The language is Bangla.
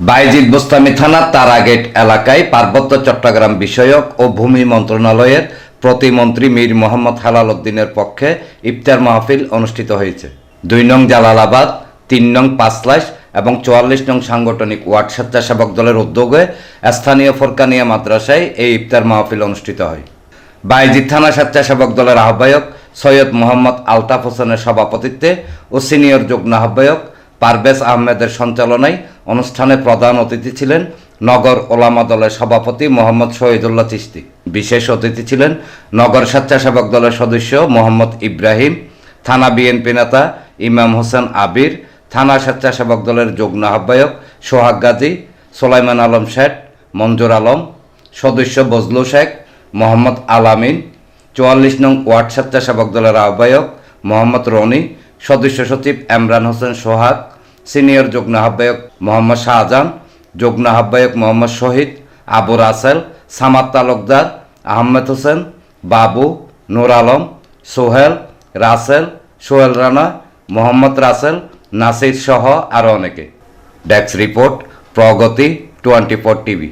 বায়েজিদ বোস্তামি থানার তারাগেট এলাকায় পার্বত্য চট্টগ্রাম বিষয়ক ও ভূমি মন্ত্রণালয়ের প্রতিমন্ত্রী মীর মোহাম্মদ হেলাল উদ্দিনের পক্ষে ইফতার মাহফিল অনুষ্ঠিত হয়েছে। 2 নং জালালাবাদ, 3 নং পাঁচলাইশ এবং 44 নং সাংগঠনিক ওয়ার্ড স্বেচ্ছাসেবক দলের উদ্যোগে স্থানীয় ফোরকানিয়া মাদ্রাসায় এই ইফতার মাহফিল অনুষ্ঠিত হয়। বায়েজিদ থানা স্বেচ্ছাসেবক দলের আহ্বায়ক সৈয়দ মোহাম্মদ আলতাফ হোসেনের সভাপতিত্বে ও সিনিয়র যুগ্ম আহ্বায়ক পারভেজ আহমেদের সঞ্চালনায় অনুষ্ঠানে প্রধান অতিথি ছিলেন নগর ওলামা দলের সভাপতি মোহাম্মদ শহীদুল্লাহ চিশতি। বিশেষ অতিথি ছিলেন নগর স্বেচ্ছাসেবক দলের সদস্য মোহাম্মদ ইব্রাহিম, থানা বিএনপি নেতা ইমাম হোসেন আবির, থানা স্বেচ্ছাসেবক দলের যুগ্ম আহ্বায়ক সোহাগ গাজী, সোলাইমান আলম শেঠ, মঞ্জুর আলম, সদস্য বজলু শেখ, মোহাম্মদ আলামিন, 44 নং ওয়ার্ড স্বেচ্ছাসেবক দলের আহ্বায়ক মোহাম্মদ রনি, সদস্য সচিব ইমরান হোসেন সোহাগ, সিনিয়র যুগ্ম আহ্বায়ক মোহাম্মদ শাহজাহান, যুগ্ম আহ্বায়ক মোহাম্মদ শহীদ, আবু রাসেল, সামাদ তালুকদার, আহমেদ হোসেন, বাবু, নূর আলম, সোহেল, রাসেল, সোহেল রানা, মোহাম্মদ রাসেল, নাসির সহ আরও অনেকে। ডেস্ক রিপোর্ট, প্রগতি 24 টিভি।